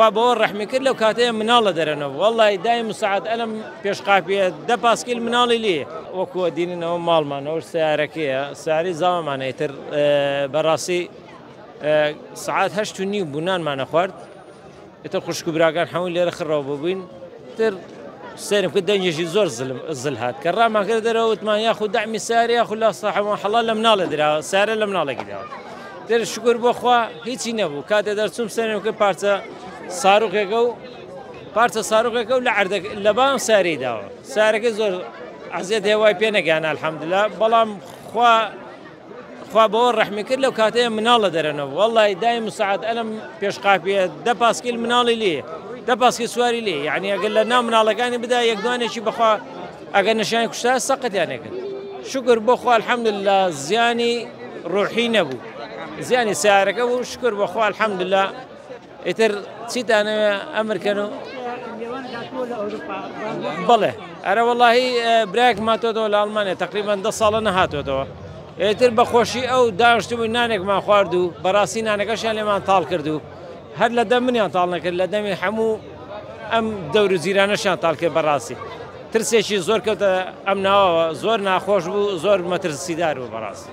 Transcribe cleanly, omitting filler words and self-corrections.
خوا بەوە ڕەحمی کرد لەو کاتەیە مناڵە دەرەنەوە وەڵڵی دای مساعد ئەلم پێشقاپیە 10 پاسکیل مناڵی لێ وەکووە دیننەوە ماڵمانەوە سیارەکەیە ساری زاوەمانەیە تر بەڕاستی سعات 8:30 بوونانمانە خوارد ئێتر خوشک و براکان هەمووی لێرە خڕەوە ببووین تر سێرم کرد دەنجێکی زۆر زل هات کە ڕامان کرد دەرەوە وتمان یاخود دەعمی ساری یاخود لا ساحەوە حەڵال لە مناڵە دراوە سارە لە مناڵێکی داوە تر شکر بۆ خوا هیچی نەبوو کاتێ دەرچووم سێرم کرد پارچە ساروقێکە و پارچە ساروقێکە و لە عەردەکە لە بام ساری داوە سارەکەی زۆر عەزیەت هێوای پێ نەگەیانا ئەلحەمدولیلا بەڵام خوا بەوە ڕەحمی کرد لەو کاتەیە مناڵە دەرەنەوە وەڵڵی دای مساعد ئەلم پێشقاپیە 10 پاسکیل مناڵی لێ 10 پاسکیل سواری لێ یعنی ئەگەر لە ناو مناڵەکانی بدا یەکدوانێکی بەخوا ئەگەر نەشانی کوشتا سەقەتیان کرد شکر بۆ خوا ئەلحەمدولیلا زیانی ڕوحی نەبوو زیانی سیارەکە بوو شکر بۆ خوا ئەلحەمدولیلا ئیتر چیتانەوێ ئەمرکەن و بەڵێ ئەرە وەڵڵاهی برایەک ماتۆتەوە لە ئەڵمانیا تەقریبەن 10 ساڵە نەهاتۆتەوە ئێتر بەخۆشی ئەو داشتبووی نانێکمان خوارد و بەڕاستی نانەکەشیان لێمان تاڵ کرد و هەر لە دەم منیان تاڵ نەکرد لە دەمی هەموو ئەم دەور و زیرانەشیان تاڵ کرد بەڕاستی ترسێکی زۆر کەوتە ئەم ناوەوە زۆر ناخۆش بوو زۆر مەترسیدار بوو بەڕاستی